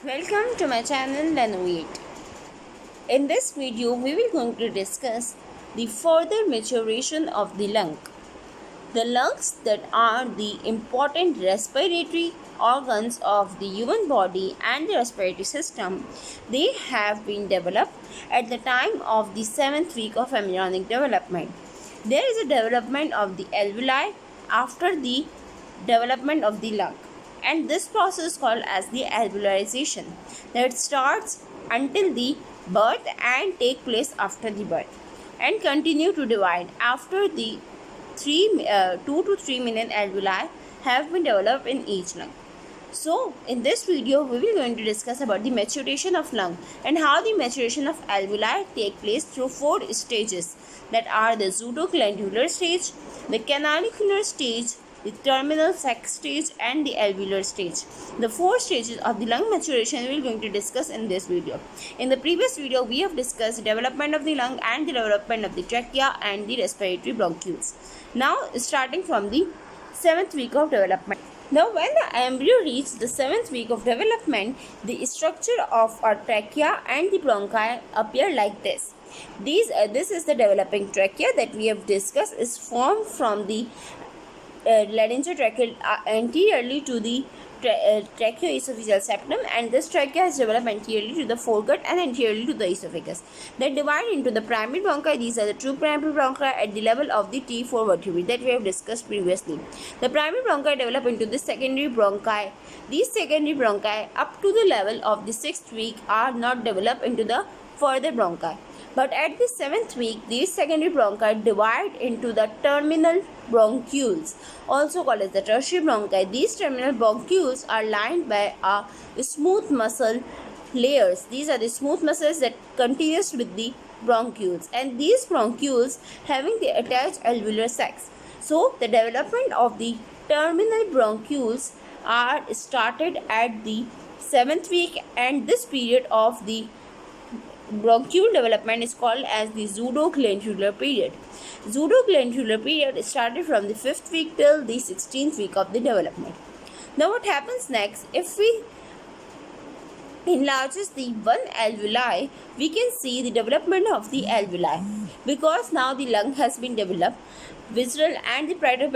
Welcome to my channel Lenovate. In this video, we will going to discuss the further maturation of the lung. The lungs that are the important respiratory organs of the human body and the respiratory system, they have been developed at the time of the 7th week of embryonic development. There is a development of the alveoli after the development of the lung, and this process is called as the alveolarization that starts until the birth and take place after the birth and continue to divide after the 2 to 3 million alveoli have been developed in each lung. So in this video we will going to discuss about the maturation of lung and how the maturation of alveoli take place through 4 stages, that are the pseudoglandular stage, the canalicular stage, the terminal sac stage and the alveolar stage. The 4 stages of the lung maturation we are going to discuss in this video. In the previous video we have discussed the development of the lung and the development of the trachea and the respiratory bronchioles. Now starting from the 7th week of development. Now when the embryo reaches the 7th week of development, the structure of our trachea and the bronchi appear like this. This is the developing trachea that we have discussed, is formed from the laryngotracheal anteriorly to the tracheoesophageal septum, and this trachea is developed anteriorly to the foregut and anteriorly to the esophagus. They divide into the primary bronchi. These are the true primary bronchi at the level of the T4 vertebrae that we have discussed previously. The primary bronchi develop into the secondary bronchi. These secondary bronchi up to the level of the 6th week are not developed into the further bronchi. But at the 7th week, these secondary bronchi divide into the terminal bronchioles, also called as the tertiary bronchi. These terminal bronchioles are lined by a smooth muscle layers. These are the smooth muscles that continues with the bronchioles, and these bronchioles having the attached alveolar sacs. So the development of the terminal bronchioles are started at the 7th week, and this period of the bronchiole development is called as the pseudoglandular period. Pseudoglandular period started from the 5th week till the 16th week of the development. Now what happens next, if we enlarges the one alveoli, we can see the development of the alveoli, because now the lung has been developed, visceral and the parietal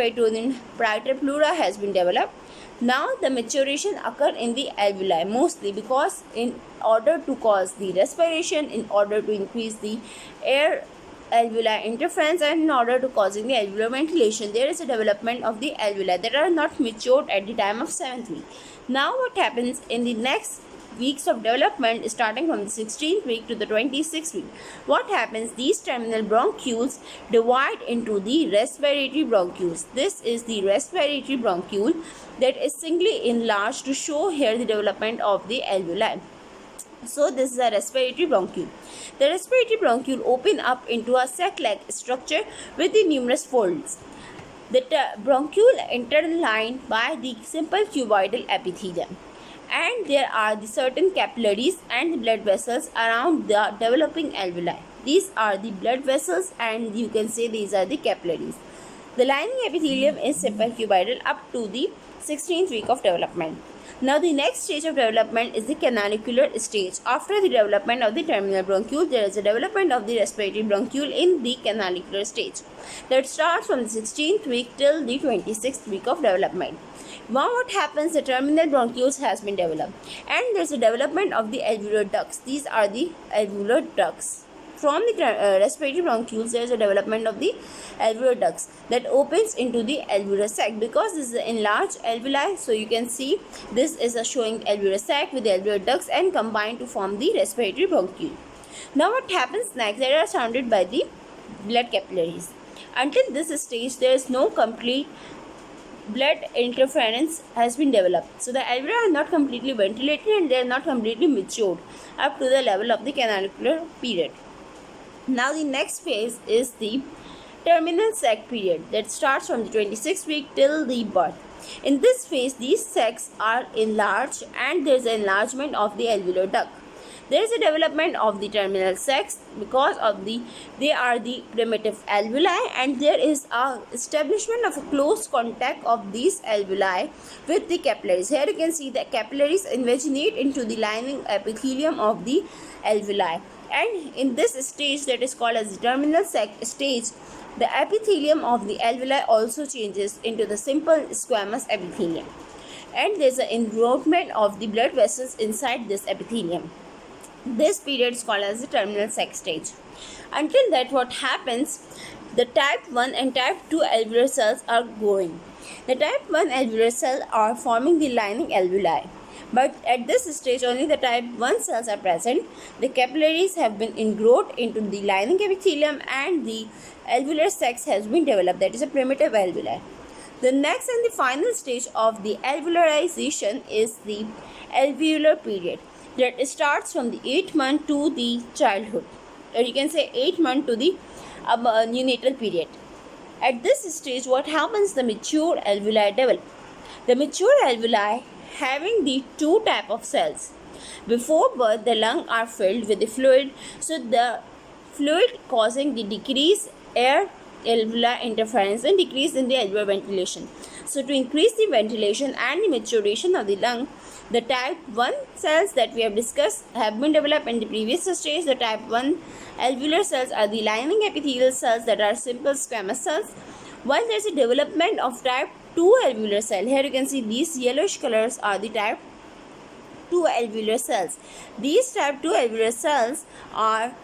pleura has been developed. Now the maturation occur in the alveoli mostly because in order to cause the respiration, in order to increase the air alveolar interference, and in order to causing the alveolar ventilation, there is a development of the alveoli that are not matured at the time of 7th week. Now what happens in the next weeks of development, starting from the 16th week to the 26th week, what happens, these terminal bronchioles divide into the respiratory bronchioles. This is the respiratory bronchiole that is singly enlarged to show here the development of the alveoli. So this is a respiratory bronchiole. The respiratory bronchiole open up into a sac-like structure with the numerous folds. The bronchiole interlined by the simple cuboidal epithelium, and there are the certain capillaries and the blood vessels around the developing alveoli. These are the blood vessels, and you can say these are the capillaries. The lining epithelium is simple cuboidal up to the 16th week of development. Now the next stage of development is the canalicular stage. After the development of the terminal bronchiole, there is a development of the respiratory bronchiole in the canalicular stage that starts from the 16th week till the 26th week of development. Now what happens, the terminal bronchioles has been developed, and there is a development of the alveolar ducts. These are the alveolar ducts. From the respiratory bronchioles, there is a development of the alveolar ducts that opens into the alveolar sac, because this is an enlarged alveoli. So you can see this is a showing alveolar sac with the alveolar ducts and combined to form the respiratory bronchiole. Now what happens next, they are surrounded by the blood capillaries. Until this stage, there is no complete blood interference has been developed. So the alveoli are not completely ventilated and they are not completely matured up to the level of the canalicular period. Now the next phase is the terminal sac period that starts from the 26th week till the birth. In this phase, these sacs are enlarged and there is an enlargement of the alveolar duct. There is a development of the terminal sacs because of they are the primitive alveoli, and there is a establishment of a close contact of these alveoli with the capillaries. Here you can see the capillaries invaginate into the lining epithelium of the alveoli, and in this stage that is called as the terminal sac stage, the epithelium of the alveoli also changes into the simple squamous epithelium, and there is an enrollment of the blood vessels inside this epithelium. This period is called as the terminal sac stage. Until that, what happens, the type 1 and type 2 alveolar cells are growing. The type 1 alveolar cells are forming the lining alveoli, but at this stage only the type 1 cells are present. The capillaries have been ingrowed into the lining epithelium and the alveolar sacs has been developed, that is a primitive alveoli. The next and the final stage of the alveolarization is the alveolar period, that starts from the 8th month to the childhood, or you can say 8th month to the neonatal period. At this stage, what happens, the mature alveoli develop. The mature alveoli having the two type of cells. Before birth, the lungs are filled with the fluid, so the fluid causing the decrease air alveolar interference and decrease in the alveolar ventilation. So to increase the ventilation and the maturation of the lung, the type 1 cells that we have discussed have been developed in the previous stage. The type 1 alveolar cells are the lining epithelial cells that are simple squamous cells, while there is a development of type 2 alveolar cell. Here you can see these yellowish colors are the type 2 alveolar cells. These type 2 alveolar cells are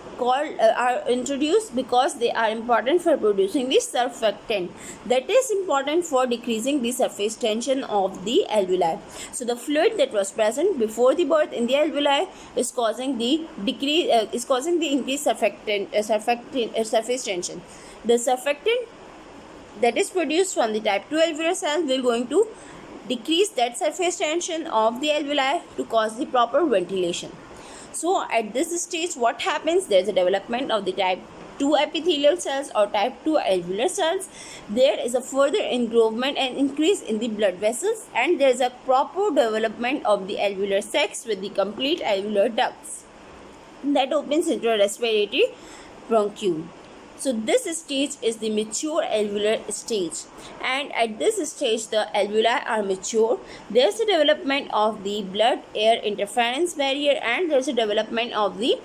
introduced because they are important for producing the surfactant that is important for decreasing the surface tension of the alveoli. So the fluid that was present before the birth in the alveoli is causing the increased surface tension. The surfactant that is produced from the type 2 alveolar cell will going to decrease that surface tension of the alveoli to cause the proper ventilation. So at this stage, what happens, there is a development of the type 2 epithelial cells or type 2 alveolar cells. There is a further ingrowment and increase in the blood vessels, and there is a proper development of the alveolar sacs with the complete alveolar ducts that opens into a respiratory bronchiole. So this stage is the mature alveolar stage, and at this stage the alveoli are mature. There is a development of the blood-air interference barrier, and there is a development of the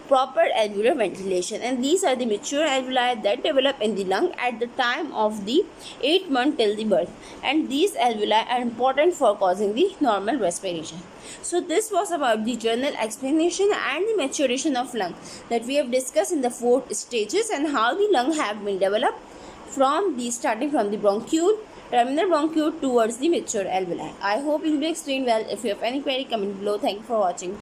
proper alveolar ventilation, and these are the mature alveoli that develop in the lung at the time of the 8th month till the birth, and these alveoli are important for causing the normal respiration. So this was about the general explanation and the maturation of lung that we have discussed in the 4 stages, and how the lung have been developed from the starting from the bronchiole, terminal bronchiole towards the mature alveoli. I hope it will be explained well. If you have any query, comment below. Thank you for watching.